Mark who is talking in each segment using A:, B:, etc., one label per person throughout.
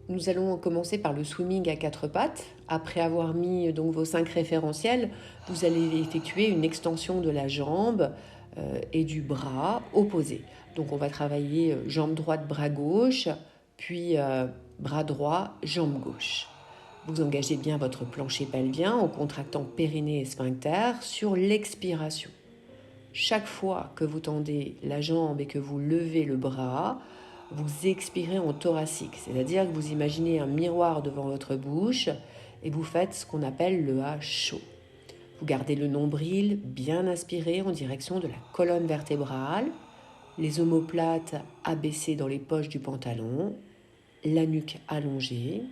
A: Nous allons commencer par le swimming à quatre pattes. Après avoir mis donc vos 5 référentiels, vous allez effectuer une extension de la jambe et du bras opposé. Donc on va travailler jambe droite, bras gauche, puis bras droit, jambe gauche. Vous engagez bien votre plancher pelvien en contractant périnée et sphincter sur l'expiration. Chaque fois que vous tendez la jambe et que vous levez le bras, vous expirez en thoracique, c'est-à-dire que vous imaginez un miroir devant votre bouche et vous faites ce qu'on appelle le A chaud. Vous gardez le nombril bien inspiré en direction de la colonne vertébrale, les omoplates abaissées dans les poches du pantalon, la nuque allongée,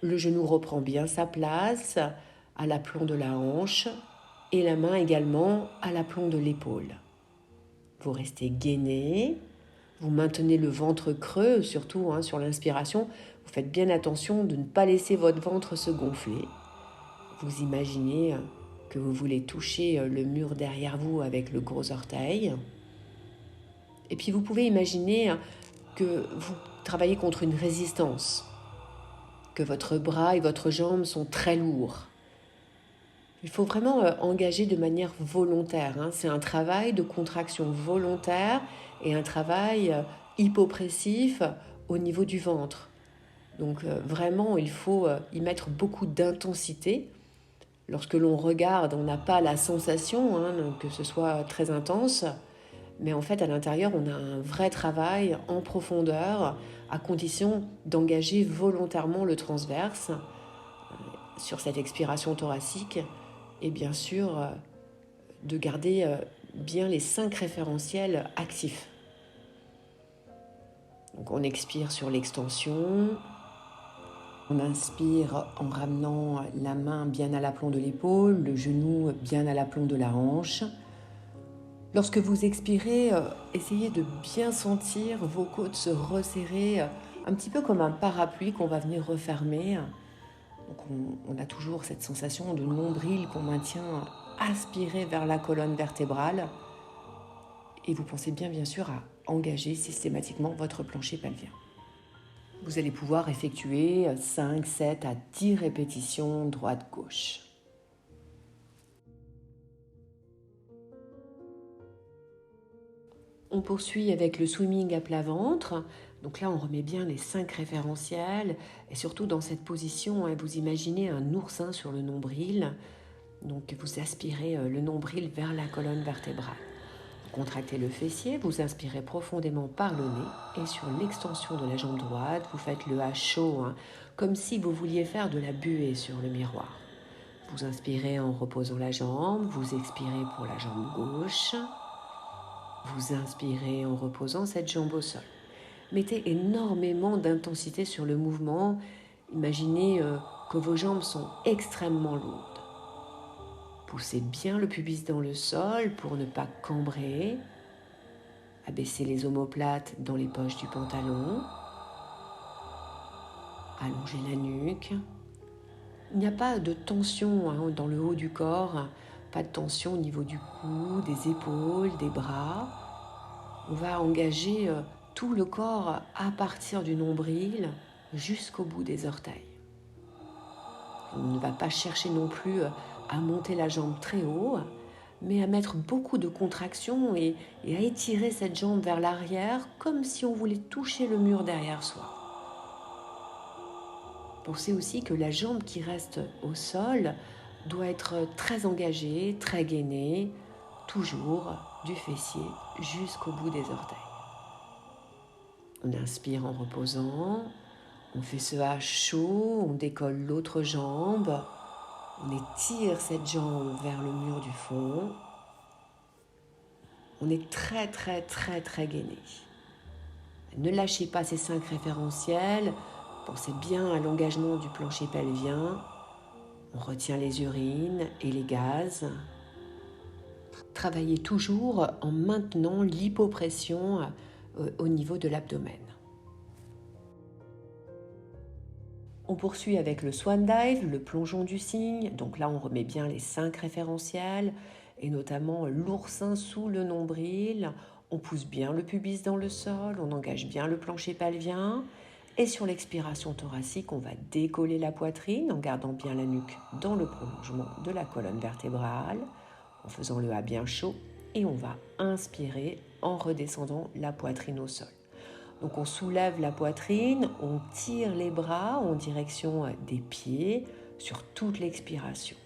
A: le genou reprend bien sa place à l'aplomb de la hanche et la main également à l'aplomb de l'épaule. Vous restez gainé, vous maintenez le ventre creux, surtout sur l'inspiration. Vous faites bien attention de ne pas laisser votre ventre se gonfler. Vous imaginez que vous voulez toucher le mur derrière vous avec le gros orteil. Et puis vous pouvez imaginer que vous travaillez contre une résistance, que votre bras et votre jambe sont très lourds. Il faut vraiment engager de manière volontaire. C'est un travail de contraction volontaire et un travail hypopressif au niveau du ventre. Donc vraiment, il faut y mettre beaucoup d'intensité. Lorsque l'on regarde, on n'a pas la sensation que ce soit très intense, mais en fait, à l'intérieur, on a un vrai travail en profondeur, à condition d'engager volontairement le transverse sur cette expiration thoracique et bien sûr de garder bien les 5 référentiels actifs. Donc on expire sur l'extension, on inspire en ramenant la main bien à l'aplomb de l'épaule, le genou bien à l'aplomb de la hanche. Lorsque vous expirez, essayez de bien sentir vos côtes se resserrer, un petit peu comme un parapluie qu'on va venir refermer. Donc on a toujours cette sensation de nombril qu'on maintient aspiré vers la colonne vertébrale. Et vous pensez bien sûr à engager systématiquement votre plancher pelvien. Vous allez pouvoir effectuer 5, 7 à 10 répétitions droite-gauche. On poursuit avec le swimming à plat ventre. Donc là, on remet bien les 5 référentiels. Et surtout dans cette position, vous imaginez un oursin sur le nombril. Donc vous aspirez le nombril vers la colonne vertébrale. Vous contractez le fessier, vous inspirez profondément par le nez. Et sur l'extension de la jambe droite, vous faites le H chaud, comme si vous vouliez faire de la buée sur le miroir. Vous inspirez en reposant la jambe, vous expirez pour la jambe gauche. Vous inspirez en reposant cette jambe au sol. Mettez énormément d'intensité sur le mouvement. Imaginez que vos jambes sont extrêmement lourdes. Poussez bien le pubis dans le sol pour ne pas cambrer. Abaissez les omoplates dans les poches du pantalon. Allongez la nuque. Il n'y a pas de tension dans le haut du corps. Pas de tension au niveau du cou, des épaules, des bras. On va engager tout le corps à partir du nombril jusqu'au bout des orteils. On ne va pas chercher non plus à monter la jambe très haut, mais à mettre beaucoup de contraction et à étirer cette jambe vers l'arrière comme si on voulait toucher le mur derrière soi. Pensez aussi que la jambe qui reste au sol doit être très engagée, très gainée, toujours du fessier jusqu'au bout des orteils. On inspire en reposant, on fait ce H chaud, on décolle l'autre jambe, on étire cette jambe vers le mur du fond. On est très gainé. Ne lâchez pas ces 5 référentiels, pensez bien à l'engagement du plancher pelvien. On retient les urines et les gaz. Travaillez toujours en maintenant l'hypopression au niveau de l'abdomen. On poursuit avec le swan dive, le plongeon du cygne. Donc là, on remet bien les 5 référentiels et notamment l'oursin sous le nombril. On pousse bien le pubis dans le sol, on engage bien le plancher pelvien Et sur l'expiration thoracique, on va décoller la poitrine en gardant bien la nuque dans le prolongement de la colonne vertébrale, en faisant le A bien chaud. Et on va inspirer en redescendant la poitrine au sol. Donc on soulève la poitrine, on tire les bras en direction des pieds sur toute l'expiration.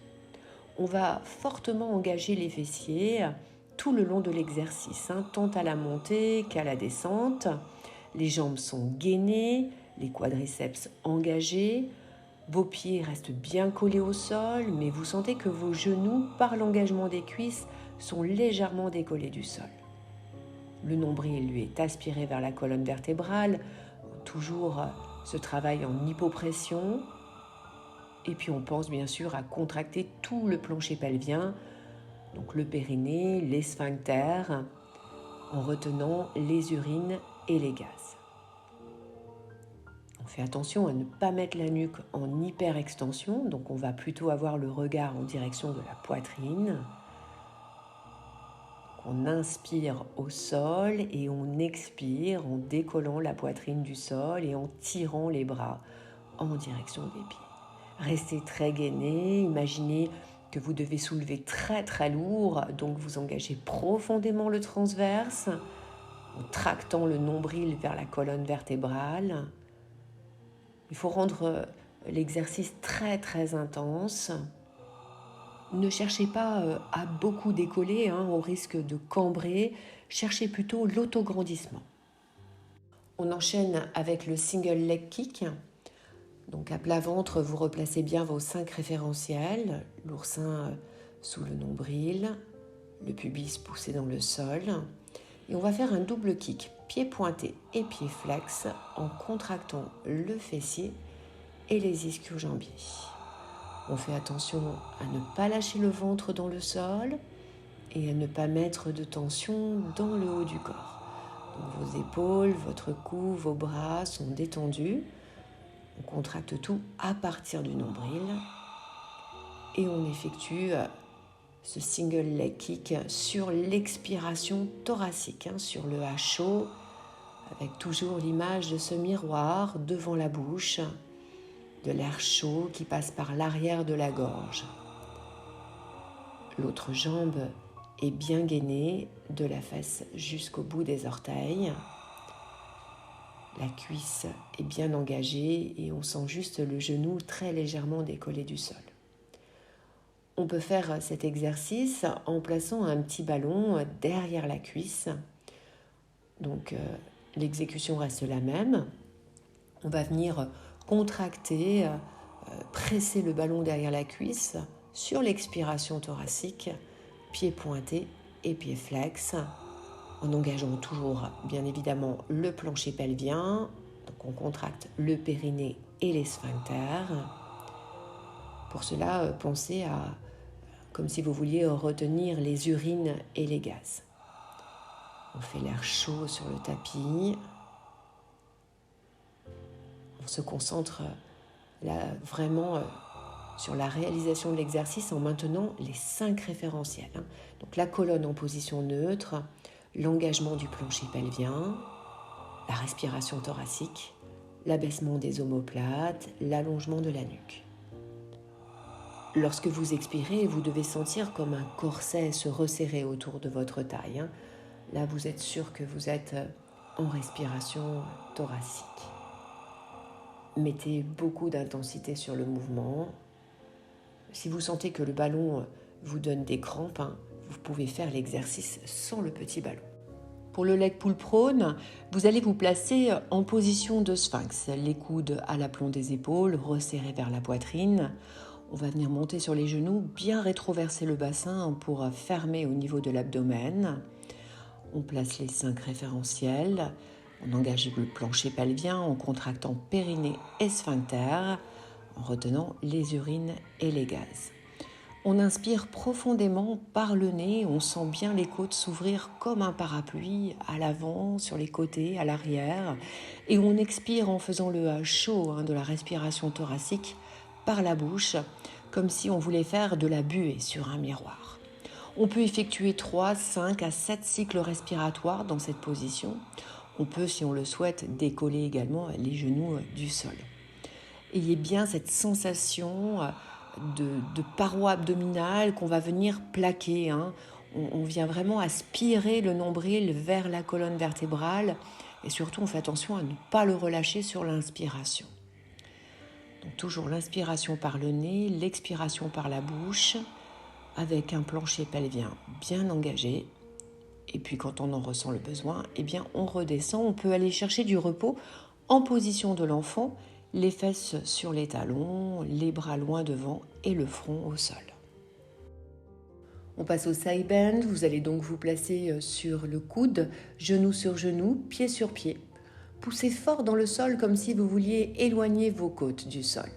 A: On va fortement engager les fessiers tout le long de l'exercice, tant à la montée qu'à la descente. Les jambes sont gainées, les quadriceps engagés, vos pieds restent bien collés au sol, mais vous sentez que vos genoux, par l'engagement des cuisses, sont légèrement décollés du sol. Le nombril, lui, est aspiré vers la colonne vertébrale, toujours ce travail en hypopression. Et puis on pense bien sûr à contracter tout le plancher pelvien, donc le périnée, les sphincters, en retenant les urines et les gaz. On fait attention à ne pas mettre la nuque en hyperextension, donc on va plutôt avoir le regard en direction de la poitrine. On inspire au sol et on expire en décollant la poitrine du sol et en tirant les bras en direction des pieds. Restez très gainé, imaginez que vous devez soulever très très lourd, donc vous engagez profondément le transverse en tractant le nombril vers la colonne vertébrale. Il faut rendre l'exercice très très intense. Ne cherchez pas à beaucoup décoller, au risque de cambrer. Cherchez plutôt l'autograndissement. On enchaîne avec le single leg kick. Donc à plat ventre, vous replacez bien vos 5 référentiels. L'oursin sous le nombril, le pubis poussé dans le sol. Et on va faire un double kick, pied pointé et pied flex, en contractant le fessier et les ischio-jambiers. On fait attention à ne pas lâcher le ventre dans le sol et à ne pas mettre de tension dans le haut du corps. Donc vos épaules, votre cou, vos bras sont détendus. On contracte tout à partir du nombril et on effectue ce single leg kick sur l'expiration thoracique, sur le A chaud, avec toujours l'image de ce miroir devant la bouche, de l'air chaud qui passe par l'arrière de la gorge. L'autre jambe est bien gainée de la fesse jusqu'au bout des orteils. La cuisse est bien engagée et on sent juste le genou très légèrement décollé du sol. On peut faire cet exercice en plaçant un petit ballon derrière la cuisse. Donc l'exécution reste la même. On va venir contracter, presser le ballon derrière la cuisse sur l'expiration thoracique, pied pointé et pied flex, en engageant toujours bien évidemment le plancher pelvien. Donc on contracte le périnée et les sphincters. Pour cela, pensez à comme si vous vouliez retenir les urines et les gaz. On fait l'air chaud sur le tapis. On se concentre là vraiment sur la réalisation de l'exercice en maintenant les 5 référentiels. Donc la colonne en position neutre, l'engagement du plancher pelvien, la respiration thoracique, l'abaissement des omoplates, l'allongement de la nuque. Lorsque vous expirez, vous devez sentir comme un corset se resserrer autour de votre taille. Là, vous êtes sûr que vous êtes en respiration thoracique. Mettez beaucoup d'intensité sur le mouvement. Si vous sentez que le ballon vous donne des crampes, vous pouvez faire l'exercice sans le petit ballon. Pour le leg pull prone, vous allez vous placer en position de sphinx, les coudes à l'aplomb des épaules, resserrés vers la poitrine. On va venir monter sur les genoux, bien rétroverser le bassin pour fermer au niveau de l'abdomen. On place les 5 référentiels. On engage le plancher pelvien en contractant périnée et sphincter, en retenant les urines et les gaz. On inspire profondément par le nez, on sent bien les côtes s'ouvrir comme un parapluie à l'avant, sur les côtés, à l'arrière. Et on expire en faisant le A chaud de la respiration thoracique par la bouche, comme si on voulait faire de la buée sur un miroir. On peut effectuer 3, 5 à 7 cycles respiratoires dans cette position. On peut, si on le souhaite, décoller également les genoux du sol. Ayez bien cette sensation de paroi abdominale qu'on va venir plaquer. On vient vraiment aspirer le nombril vers la colonne vertébrale et surtout on fait attention à ne pas le relâcher sur l'inspiration. Donc toujours l'inspiration par le nez, l'expiration par la bouche avec un plancher pelvien bien engagé. Et puis quand on en ressent le besoin, eh bien on redescend. On peut aller chercher du repos en position de l'enfant, les fesses sur les talons, les bras loin devant et le front au sol. On passe au side bend. Vous allez donc vous placer sur le coude, genou sur genou, pied sur pied. Poussez fort dans le sol comme si vous vouliez éloigner vos côtes du sol.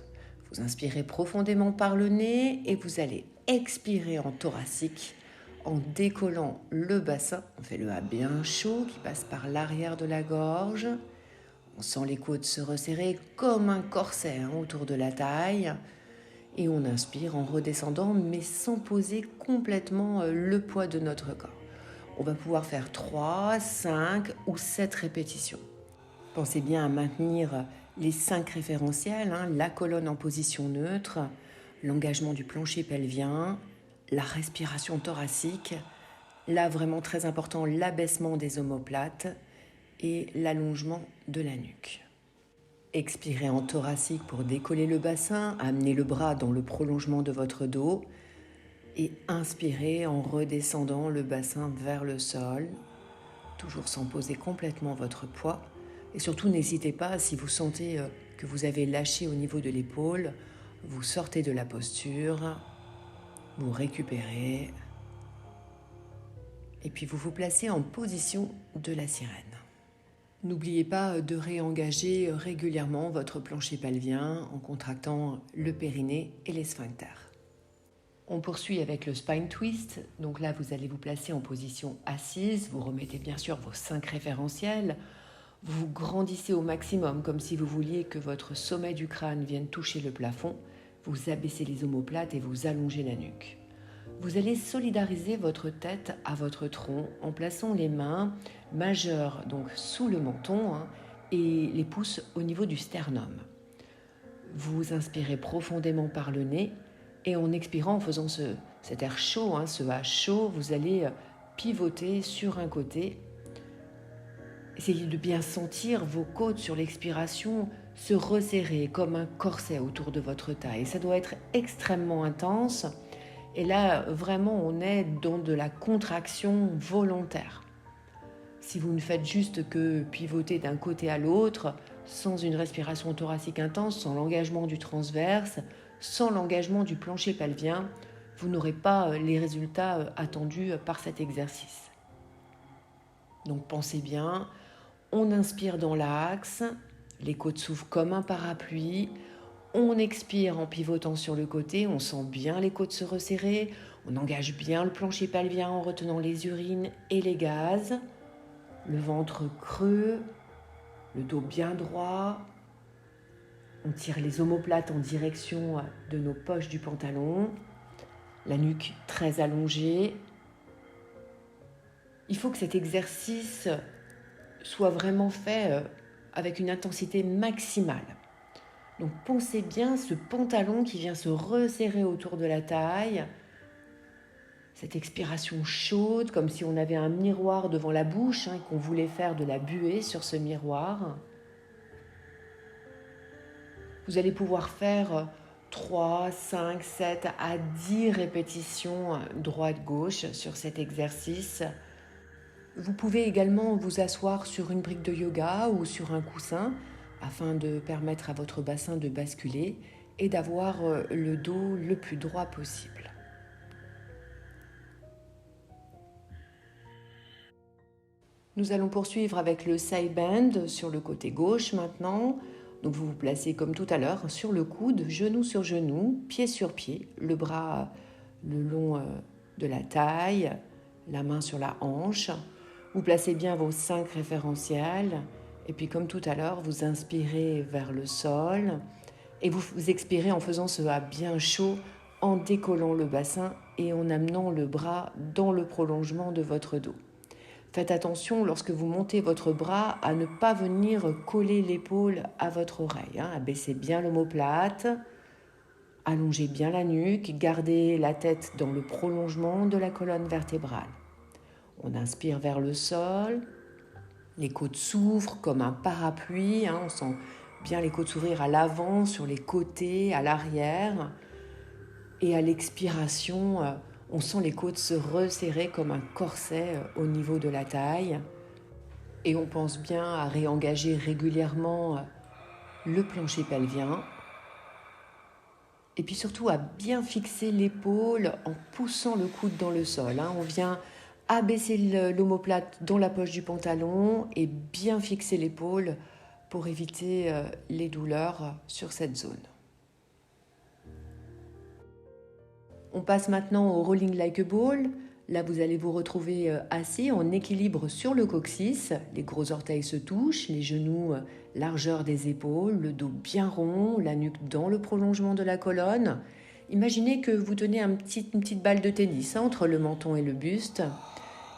A: Vous inspirez profondément par le nez et vous allez expirer en thoracique en décollant le bassin. On fait le A bien chaud qui passe par l'arrière de la gorge. On sent les côtes se resserrer comme un corset autour de la taille. Et on inspire en redescendant mais sans poser complètement le poids de notre corps. On va pouvoir faire 3, 5 ou 7 répétitions. Pensez bien à maintenir les 5 référentiels, la colonne en position neutre, l'engagement du plancher pelvien, la respiration thoracique, là vraiment très important, l'abaissement des omoplates et l'allongement de la nuque. Expirez en thoracique pour décoller le bassin, amenez le bras dans le prolongement de votre dos et inspirez en redescendant le bassin vers le sol, toujours sans poser complètement votre poids. Et surtout, n'hésitez pas, si vous sentez que vous avez lâché au niveau de l'épaule, vous sortez de la posture, vous récupérez et puis vous vous placez en position de la sirène. N'oubliez pas de réengager régulièrement votre plancher pelvien en contractant le périnée et les sphincters. On poursuit avec le spine twist. Donc là, vous allez vous placer en position assise. Vous remettez bien sûr vos 5 référentiels. Vous grandissez au maximum comme si vous vouliez que votre sommet du crâne vienne toucher le plafond. Vous abaissez les omoplates et vous allongez la nuque. Vous allez solidariser votre tête à votre tronc en plaçant les mains majeures donc sous le menton et les pouces au niveau du sternum. Vous inspirez profondément par le nez et en expirant, en faisant cet air chaud, ce H chaud, vous allez pivoter sur un côté. Essayez de bien sentir vos côtes sur l'expiration se resserrer comme un corset autour de votre taille. Ça doit être extrêmement intense. Et là, vraiment, on est dans de la contraction volontaire. Si vous ne faites juste que pivoter d'un côté à l'autre, sans une respiration thoracique intense, sans l'engagement du transverse, sans l'engagement du plancher pelvien, vous n'aurez pas les résultats attendus par cet exercice. Donc pensez bien, on inspire dans l'axe, les côtes s'ouvrent comme un parapluie. On expire en pivotant sur le côté, on sent bien les côtes se resserrer, on engage bien le plancher pelvien en retenant les urines et les gaz, le ventre creux, le dos bien droit, on tire les omoplates en direction de nos poches du pantalon, la nuque très allongée. Il faut que cet exercice soit vraiment fait avec une intensité maximale. Donc pensez bien ce pantalon qui vient se resserrer autour de la taille, cette expiration chaude comme si on avait un miroir devant la bouche et qu'on voulait faire de la buée sur ce miroir. Vous allez pouvoir faire 3, 5, 7 à 10 répétitions droite-gauche sur cet exercice. Vous pouvez également vous asseoir sur une brique de yoga ou sur un coussin afin de permettre à votre bassin de basculer et d'avoir le dos le plus droit possible. Nous allons poursuivre avec le side bend sur le côté gauche maintenant. Donc vous vous placez comme tout à l'heure sur le coude, genou sur genou, pied sur pied, le bras le long de la taille, la main sur la hanche. Vous placez bien vos 5 référentiels. Et puis comme tout à l'heure, vous inspirez vers le sol et vous expirez en faisant ce A bien chaud, en décollant le bassin et en amenant le bras dans le prolongement de votre dos. Faites attention lorsque vous montez votre bras à ne pas venir coller l'épaule à votre oreille. Abaissez bien l'omoplate, allongez bien la nuque, gardez la tête dans le prolongement de la colonne vertébrale. On inspire vers le sol, les côtes s'ouvrent comme un parapluie, on sent bien les côtes s'ouvrir à l'avant, sur les côtés, à l'arrière. Et à l'expiration, on sent les côtes se resserrer comme un corset au niveau de la taille. Et on pense bien à réengager régulièrement le plancher pelvien. Et puis surtout à bien fixer l'épaule en poussant le coude dans le sol. On vient abaisser l'omoplate dans la poche du pantalon et bien fixer l'épaule pour éviter les douleurs sur cette zone. On passe maintenant au rolling like a ball. Là, vous allez vous retrouver assis en équilibre sur le coccyx. Les gros orteils se touchent, les genoux largeur des épaules, le dos bien rond, la nuque dans le prolongement de la colonne. Imaginez que vous tenez une petite balle de tennis entre le menton et le buste.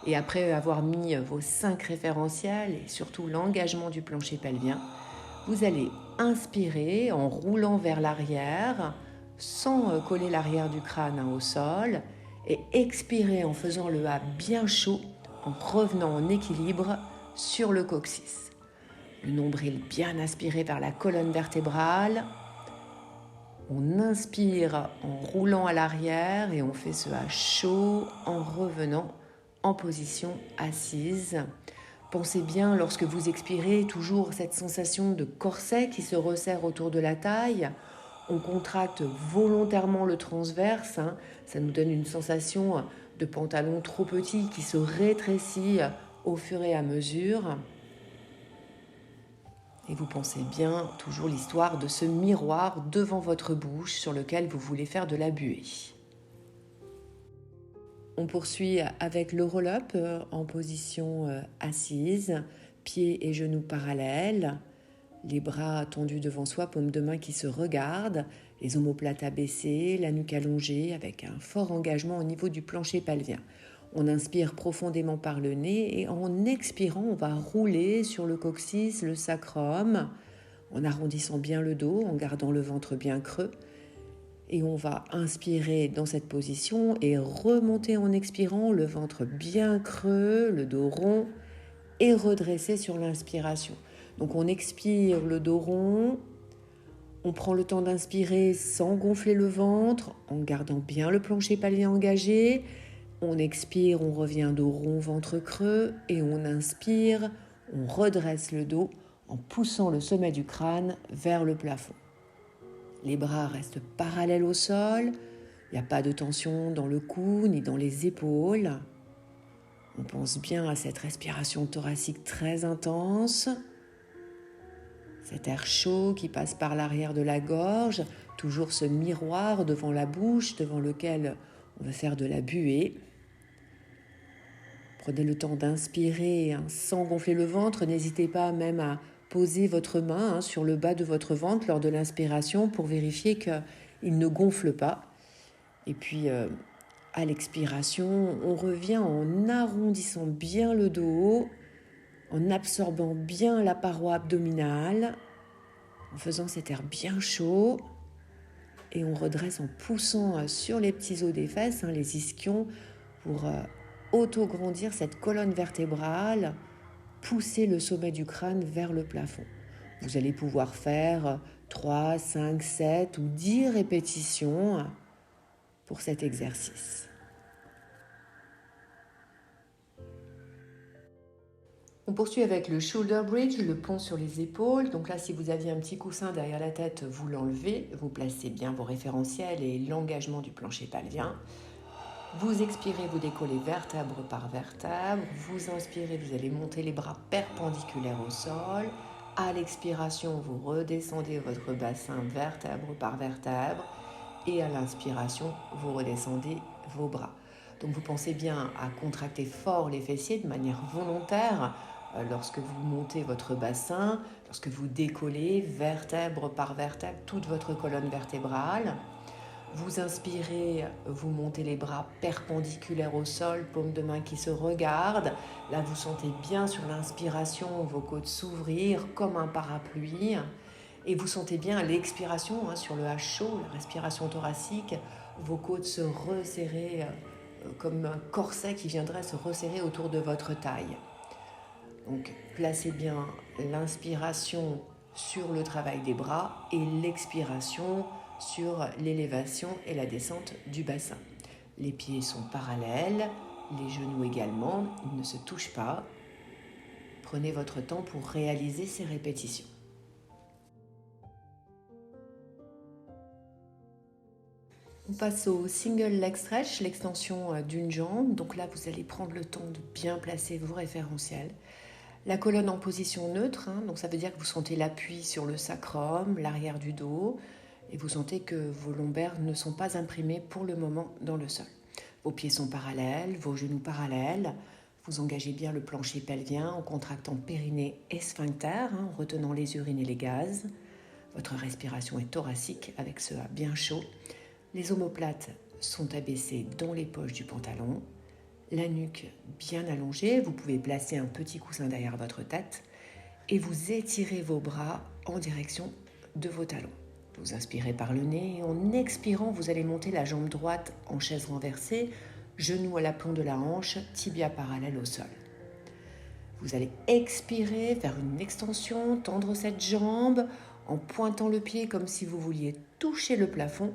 A: Et après avoir mis vos 5 référentiels et surtout l'engagement du plancher pelvien, vous allez inspirer en roulant vers l'arrière, sans coller l'arrière du crâne au sol, et expirer en faisant le A bien chaud, en revenant en équilibre sur le coccyx. Le nombril bien aspiré vers la colonne vertébrale. On inspire en roulant à l'arrière et on fait ce A chaud en revenant en position assise. Pensez bien, lorsque vous expirez, toujours cette sensation de corset qui se resserre autour de la taille. On contracte volontairement le transverse, ça nous donne une sensation de pantalon trop petit qui se rétrécit au fur et à mesure. Et vous pensez bien toujours l'histoire de ce miroir devant votre bouche sur lequel vous voulez faire de la buée. On poursuit avec le roll-up en position assise, pieds et genoux parallèles, les bras tendus devant soi, paumes de main qui se regardent, les omoplates abaissées, la nuque allongée avec un fort engagement au niveau du plancher pelvien. On inspire profondément par le nez et en expirant, on va rouler sur le coccyx, le sacrum, en arrondissant bien le dos, en gardant le ventre bien creux. Et on va inspirer dans cette position et remonter en expirant, le ventre bien creux, le dos rond et redresser sur l'inspiration. Donc on expire le dos rond, on prend le temps d'inspirer sans gonfler le ventre, en gardant bien le plancher pelvien engagé. On expire, on revient dos rond, ventre creux et on inspire, on redresse le dos en poussant le sommet du crâne vers le plafond. Les bras restent parallèles au sol, il n'y a pas de tension dans le cou ni dans les épaules. On pense bien à cette respiration thoracique très intense, cet air chaud qui passe par l'arrière de la gorge, toujours ce miroir devant la bouche, devant lequel on veut faire de la buée. Prenez le temps d'inspirer sans gonfler le ventre, n'hésitez pas même à poser votre main sur le bas de votre ventre lors de l'inspiration pour vérifier qu'il ne gonfle pas. Et puis, à l'expiration, on revient en arrondissant bien le dos, en absorbant bien la paroi abdominale, en faisant cet air bien chaud. Et on redresse en poussant sur les petits os des fesses, les ischions, pour auto-grandir cette colonne vertébrale, pousser le sommet du crâne vers le plafond. Vous allez pouvoir faire 3, 5, 7 ou 10 répétitions pour cet exercice. On poursuit avec le shoulder bridge, le pont sur les épaules. Donc là, si vous aviez un petit coussin derrière la tête, vous l'enlevez. Vous placez bien vos référentiels et l'engagement du plancher pelvien. Vous expirez, vous décollez vertèbre par vertèbre. Vous inspirez, vous allez monter les bras perpendiculaires au sol. À l'expiration, vous redescendez votre bassin vertèbre par vertèbre. Et à l'inspiration, vous redescendez vos bras. Donc vous pensez bien à contracter fort les fessiers de manière volontaire lorsque vous montez votre bassin, lorsque vous décollez vertèbre par vertèbre toute votre colonne vertébrale. Vous inspirez, vous montez les bras perpendiculaires au sol, paume de main qui se regardent. Là, vous sentez bien sur l'inspiration vos côtes s'ouvrir comme un parapluie. Et vous sentez bien à l'expiration, sur le H chaud, la respiration thoracique, vos côtes se resserrer comme un corset qui viendrait se resserrer autour de votre taille. Donc, placez bien l'inspiration sur le travail des bras et l'expiration sur l'élévation et la descente du bassin. Les pieds sont parallèles, les genoux également, ils ne se touchent pas. Prenez votre temps pour réaliser ces répétitions. On passe au single leg stretch, l'extension d'une jambe. Donc là, vous allez prendre le temps de bien placer vos référentiels. La colonne en position neutre, donc ça veut dire que vous sentez l'appui sur le sacrum, l'arrière du dos, et vous sentez que vos lombaires ne sont pas imprimés pour le moment dans le sol. Vos pieds sont parallèles, vos genoux parallèles. Vous engagez bien le plancher pelvien en contractant périnée et sphincter, en retenant les urines et les gaz. Votre respiration est thoracique avec ce A bien chaud. Les omoplates sont abaissées dans les poches du pantalon. La nuque bien allongée, vous pouvez placer un petit coussin derrière votre tête et vous étirez vos bras en direction de vos talons. Vous inspirez par le nez et en expirant, vous allez monter la jambe droite en chaise renversée, genou à l'aplomb de la hanche, tibia parallèle au sol. Vous allez expirer, faire une extension, tendre cette jambe en pointant le pied comme si vous vouliez toucher le plafond.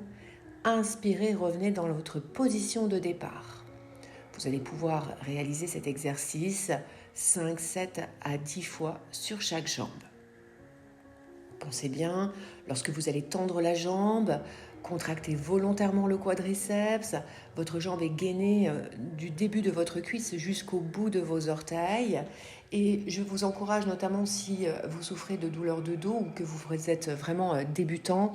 A: Inspirez, revenez dans votre position de départ. Vous allez pouvoir réaliser cet exercice 5, 7 à 10 fois sur chaque jambe. Pensez bien, lorsque vous allez tendre la jambe, contractez volontairement le quadriceps, votre jambe est gainée du début de votre cuisse jusqu'au bout de vos orteils. Et je vous encourage notamment si vous souffrez de douleurs de dos ou que vous êtes vraiment débutant,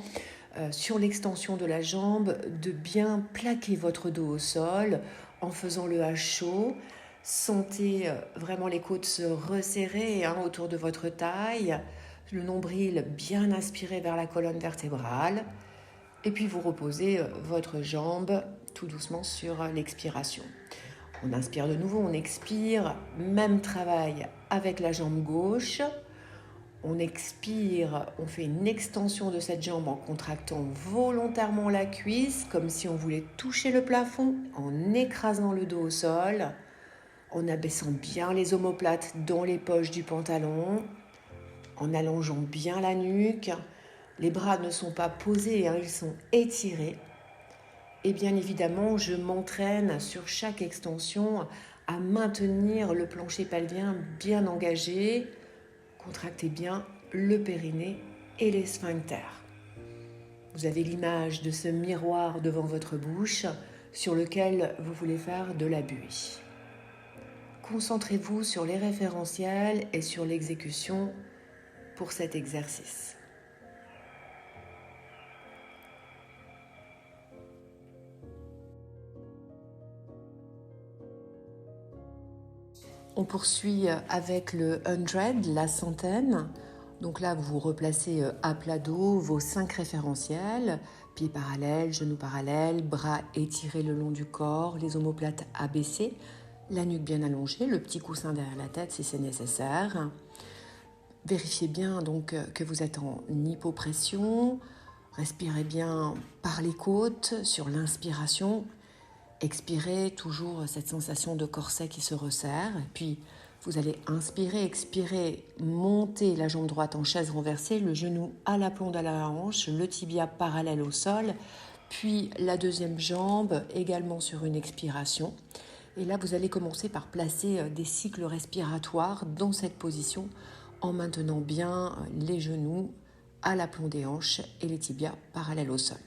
A: sur l'extension de la jambe, de bien plaquer votre dos au sol en faisant le H chaud. Sentez vraiment les côtes se resserrer autour de votre taille, le nombril bien aspiré vers la colonne vertébrale. Et puis vous reposez votre jambe tout doucement sur l'expiration. On inspire de nouveau, on expire, même travail avec la jambe gauche. On expire, on fait une extension de cette jambe en contractant volontairement la cuisse, comme si on voulait toucher le plafond, en écrasant le dos au sol, en abaissant bien les omoplates dans les poches du pantalon, en allongeant bien la nuque. Les bras ne sont pas posés, ils sont étirés. Et bien évidemment, je m'entraîne sur chaque extension à maintenir le plancher pelvien bien engagé. Contractez bien le périnée et les sphincters. Vous avez l'image de ce miroir devant votre bouche sur lequel vous voulez faire de la buée. Concentrez-vous sur les référentiels et sur l'exécution pour cet exercice. On poursuit avec le 100, la centaine. Donc là, vous replacez à plat dos vos 5 référentiels, pieds parallèles, genoux parallèles, bras étirés le long du corps, les omoplates abaissées, la nuque bien allongée, le petit coussin derrière la tête si c'est nécessaire. Vérifiez bien donc que vous êtes en hypopression, respirez bien par les côtes sur l'inspiration. Expirez, toujours cette sensation de corset qui se resserre. Puis, vous allez inspirer, expirer, monter la jambe droite en chaise renversée, le genou à l'aplomb de la hanche, le tibia parallèle au sol. Puis, la deuxième jambe également sur une expiration. Et là, vous allez commencer par placer des cycles respiratoires dans cette position en maintenant bien les genoux à l'aplomb des hanches et les tibias parallèles au sol.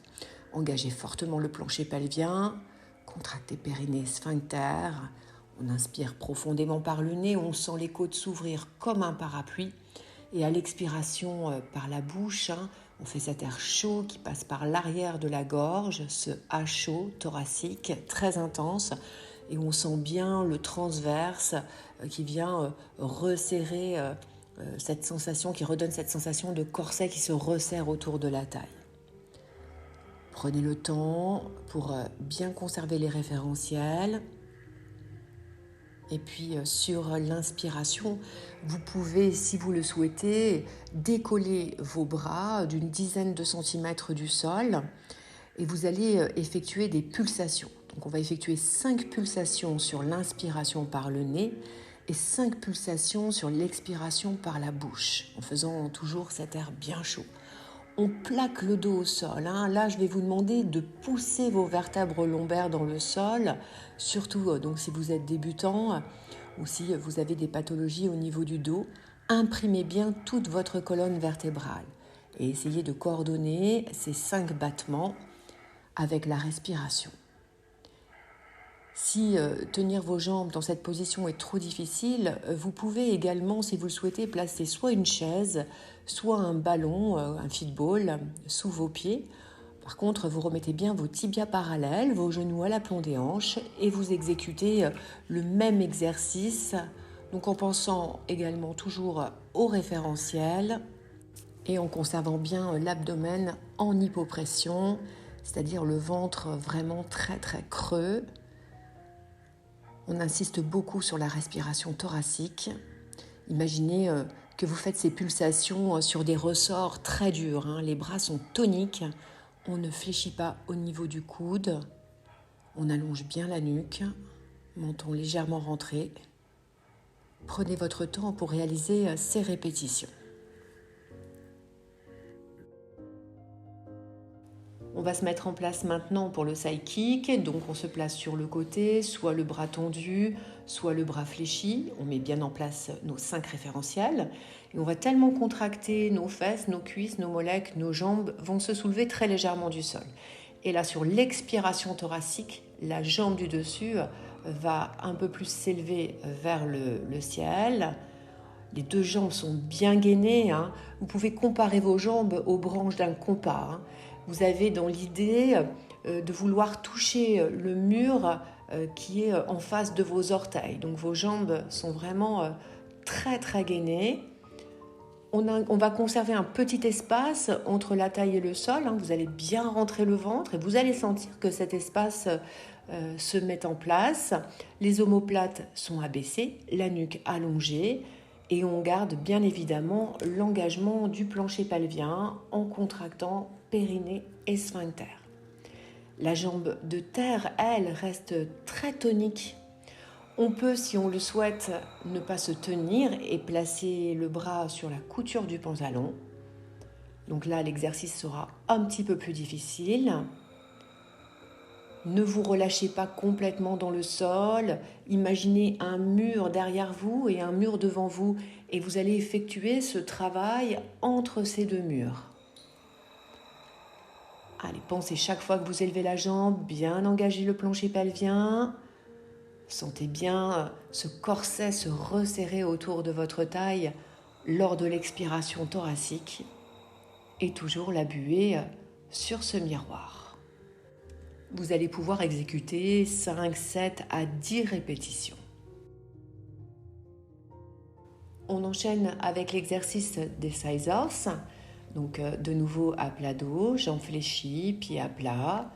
A: Engagez fortement le plancher pelvien. Contractez périnée, sphincter. On inspire profondément par le nez, on sent les côtes s'ouvrir comme un parapluie. Et à l'expiration par la bouche, on fait cet air chaud qui passe par l'arrière de la gorge, ce A chaud thoracique très intense. Et on sent bien le transverse qui vient resserrer cette sensation, qui redonne cette sensation de corset qui se resserre autour de la taille. Prenez le temps pour bien conserver les référentiels. Et puis sur l'inspiration, vous pouvez, si vous le souhaitez, décoller vos bras d'une dizaine de centimètres du sol et vous allez effectuer des pulsations. Donc on va effectuer 5 pulsations sur l'inspiration par le nez et 5 pulsations sur l'expiration par la bouche, en faisant toujours cet air bien chaud. On plaque le dos au sol. Là, je vais vous demander de pousser vos vertèbres lombaires dans le sol, surtout donc, si vous êtes débutant ou si vous avez des pathologies au niveau du dos. Imprimez bien toute votre colonne vertébrale et essayez de coordonner ces 5 battements avec la respiration. Si tenir vos jambes dans cette position est trop difficile, vous pouvez également, si vous le souhaitez, placer soit une chaise, soit un ballon, un football, sous vos pieds. Par contre, vous remettez bien vos tibias parallèles, vos genoux à l'aplomb des hanches et vous exécutez le même exercice, donc en pensant également toujours au référentiel et en conservant bien l'abdomen en hypopression, c'est-à-dire le ventre vraiment très très creux. On insiste beaucoup sur la respiration thoracique. Imaginez que vous faites ces pulsations sur des ressorts très durs. Les bras sont toniques. On ne fléchit pas au niveau du coude. On allonge bien la nuque. Menton légèrement rentré. Prenez votre temps pour réaliser ces répétitions. On va se mettre en place maintenant pour le side kick, donc on se place sur le côté, soit le bras tendu, soit le bras fléchi. On met bien en place nos 5 référentiels et on va tellement contracter nos fesses, nos cuisses, nos mollets, que nos jambes vont se soulever très légèrement du sol. Et là, sur l'expiration thoracique, la jambe du dessus va un peu plus s'élever vers le ciel. Les 2 jambes sont bien gainées. Vous pouvez comparer vos jambes aux branches d'un compas. Vous avez dans l'idée de vouloir toucher le mur qui est en face de vos orteils. Donc vos jambes sont vraiment très très gainées. On va conserver un petit espace entre la taille et le sol. Vous allez bien rentrer le ventre et vous allez sentir que cet espace se met en place. Les omoplates sont abaissées, la nuque allongée. Et on garde bien évidemment l'engagement du plancher pelvien en contractant périnée et sphincter. La jambe de terre, elle, reste très tonique. On peut, si on le souhaite, ne pas se tenir et placer le bras sur la couture du pantalon. Donc là, l'exercice sera un petit peu plus difficile. Ne vous relâchez pas complètement dans le sol. Imaginez un mur derrière vous et un mur devant vous et vous allez effectuer ce travail entre ces 2 murs. Allez, pensez chaque fois que vous élevez la jambe, bien engager le plancher pelvien. Sentez bien ce corset se resserrer autour de votre taille lors de l'expiration thoracique et toujours la buée sur ce miroir. Vous allez pouvoir exécuter 5, 7 à 10 répétitions. On enchaîne avec l'exercice des scissors. Donc de nouveau à plat dos, jambes fléchies, pieds à plat,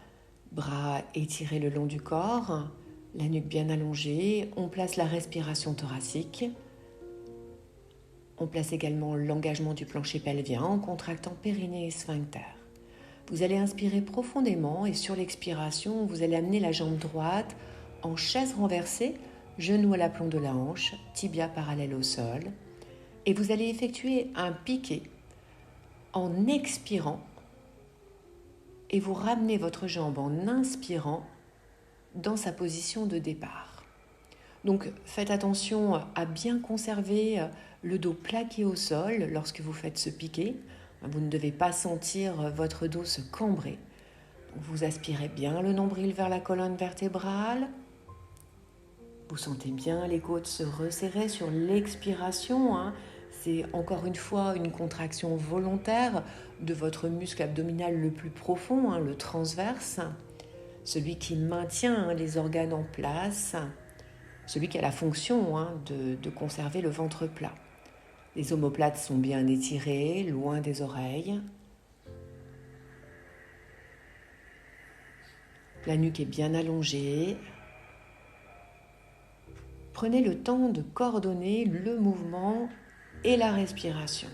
A: bras étirés le long du corps, la nuque bien allongée. On place la respiration thoracique. On place également l'engagement du plancher pelvien en contractant périnée et sphincter. Vous allez inspirer profondément et sur l'expiration, vous allez amener la jambe droite en chaise renversée, genou à l'aplomb de la hanche, tibia parallèle au sol. Et vous allez effectuer un piqué en expirant et vous ramenez votre jambe en inspirant dans sa position de départ. Donc faites attention à bien conserver le dos plaqué au sol lorsque vous faites ce piqué. Vous ne devez pas sentir votre dos se cambrer. Vous aspirez bien le nombril vers la colonne vertébrale. Vous sentez bien les côtes se resserrer sur l'expiration. C'est encore une fois une contraction volontaire de votre muscle abdominal le plus profond, le transverse, celui qui maintient les organes en place, celui qui a la fonction de conserver le ventre plat. Les omoplates sont bien étirées, loin des oreilles. La nuque est bien allongée. Prenez le temps de coordonner le mouvement et la respiration.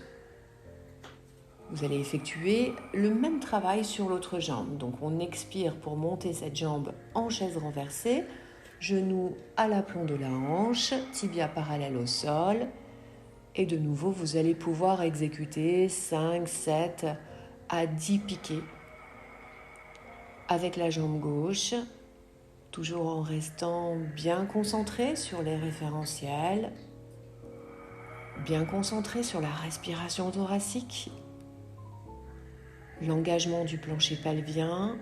A: Vous allez effectuer le même travail sur l'autre jambe. Donc on expire pour monter cette jambe en chaise renversée, genou à l'aplomb de la hanche, tibia parallèle au sol. Et de nouveau, vous allez pouvoir exécuter 5, 7 à 10 piquets avec la jambe gauche, toujours en restant bien concentré sur les référentiels, bien concentré sur la respiration thoracique, l'engagement du plancher pelvien.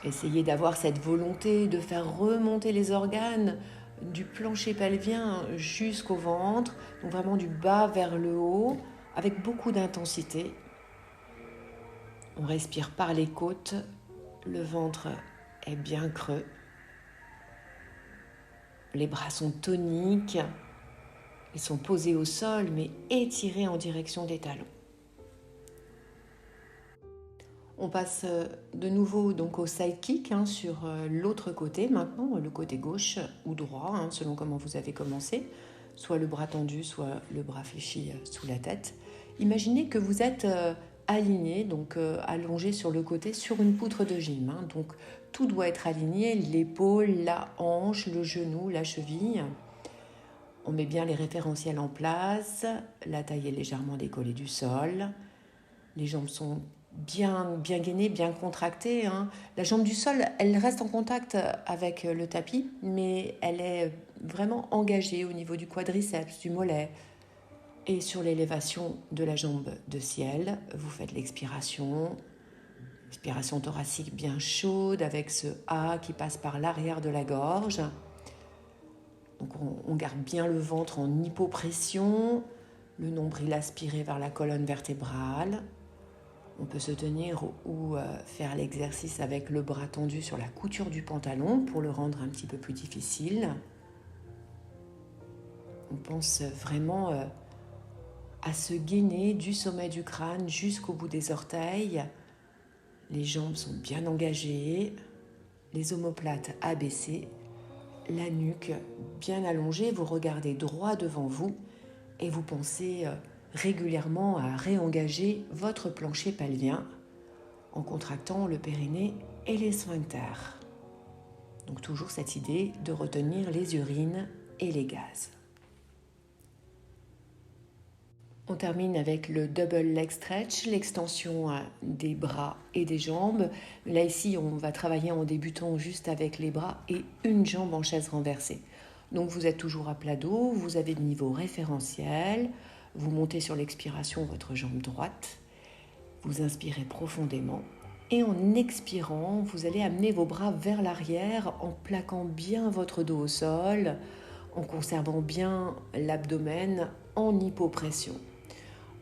A: Essayez d'avoir cette volonté de faire remonter les organes du plancher pelvien jusqu'au ventre, donc vraiment du bas vers le haut, avec beaucoup d'intensité. On respire par les côtes, le ventre est bien creux, les bras sont toniques, ils sont posés au sol mais étirés en direction des talons. On passe de nouveau donc au side kick sur l'autre côté maintenant, le côté gauche ou droit, selon comment vous avez commencé, soit le bras tendu, soit le bras fléchi sous la tête. Imaginez que vous êtes aligné, donc allongé sur le côté sur une poutre de gym. Donc tout doit être aligné, l'épaule, la hanche, le genou, la cheville. On met bien les référentiels en place, la taille est légèrement décollée du sol, les jambes sont bien gainées, bien contractées. La jambe du sol, elle reste en contact avec le tapis, mais elle est vraiment engagée au niveau du quadriceps, du mollet. Et sur l'élévation de la jambe de ciel, vous faites l'expiration thoracique bien chaude avec ce A qui passe par l'arrière de la gorge. Donc on garde bien le ventre en hypopression, le nombril aspiré vers la colonne vertébrale. On peut se tenir ou faire l'exercice avec le bras tendu sur la couture du pantalon pour le rendre un petit peu plus difficile. On pense vraiment à se gainer du sommet du crâne jusqu'au bout des orteils. Les jambes sont bien engagées, les omoplates abaissées, la nuque bien allongée. Vous regardez droit devant vous et vous pensez régulièrement à réengager votre plancher pelvien en contractant le périnée et les sphincters. Donc toujours cette idée de retenir les urines et les gaz. On termine avec le double leg stretch, l'extension des bras et des jambes. Là ici, on va travailler en débutant juste avec les bras et une jambe en chaise renversée. Donc vous êtes toujours à plat dos, vous avez le niveau référentiel, vous montez sur l'expiration votre jambe droite, vous inspirez profondément et en expirant, vous allez amener vos bras vers l'arrière en plaquant bien votre dos au sol, en conservant bien l'abdomen en hypopression.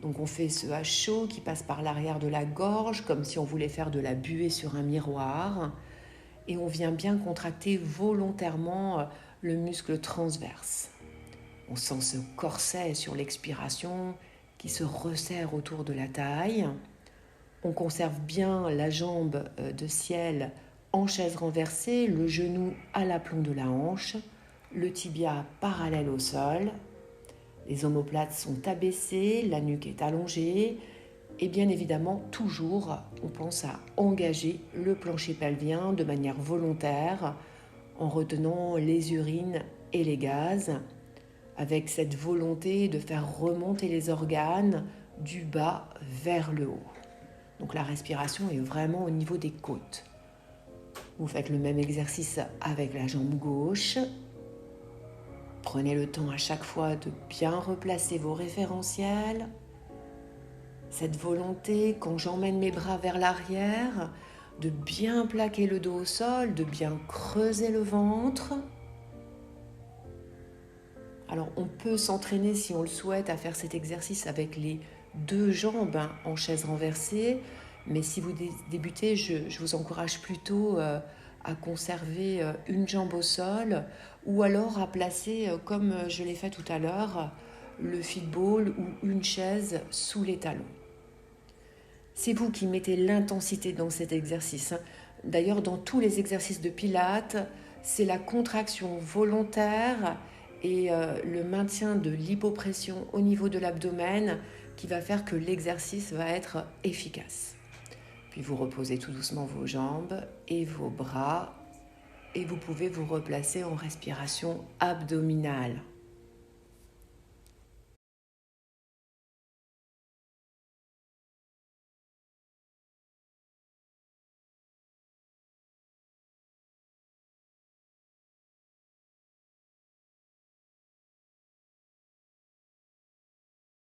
A: Donc on fait ce H chaud qui passe par l'arrière de la gorge comme si on voulait faire de la buée sur un miroir et on vient bien contracter volontairement le muscle transverse. On sent ce corset sur l'expiration qui se resserre autour de la taille. On conserve bien la jambe de ciel en chaise renversée, le genou à l'aplomb de la hanche, le tibia parallèle au sol. Les omoplates sont abaissées, la nuque est allongée et bien évidemment, toujours, on pense à engager le plancher pelvien de manière volontaire en retenant les urines et les gaz, avec cette volonté de faire remonter les organes du bas vers le haut. Donc la respiration est vraiment au niveau des côtes. Vous faites le même exercice avec la jambe gauche. Prenez le temps à chaque fois de bien replacer vos référentiels. Cette volonté, quand j'emmène mes bras vers l'arrière, de bien plaquer le dos au sol, de bien creuser le ventre. Alors on peut s'entraîner si on le souhaite à faire cet exercice avec les deux jambes en chaise renversée, mais si vous débutez, je vous encourage plutôt à conserver une jambe au sol ou alors à placer, comme je l'ai fait tout à l'heure, le football ou une chaise sous les talons. C'est vous qui mettez l'intensité dans cet exercice. D'ailleurs, dans tous les exercices de Pilates, c'est la contraction volontaire et le maintien de l'hypopression au niveau de l'abdomen qui va faire que l'exercice va être efficace. Puis vous reposez tout doucement vos jambes et vos bras et vous pouvez vous replacer en respiration abdominale.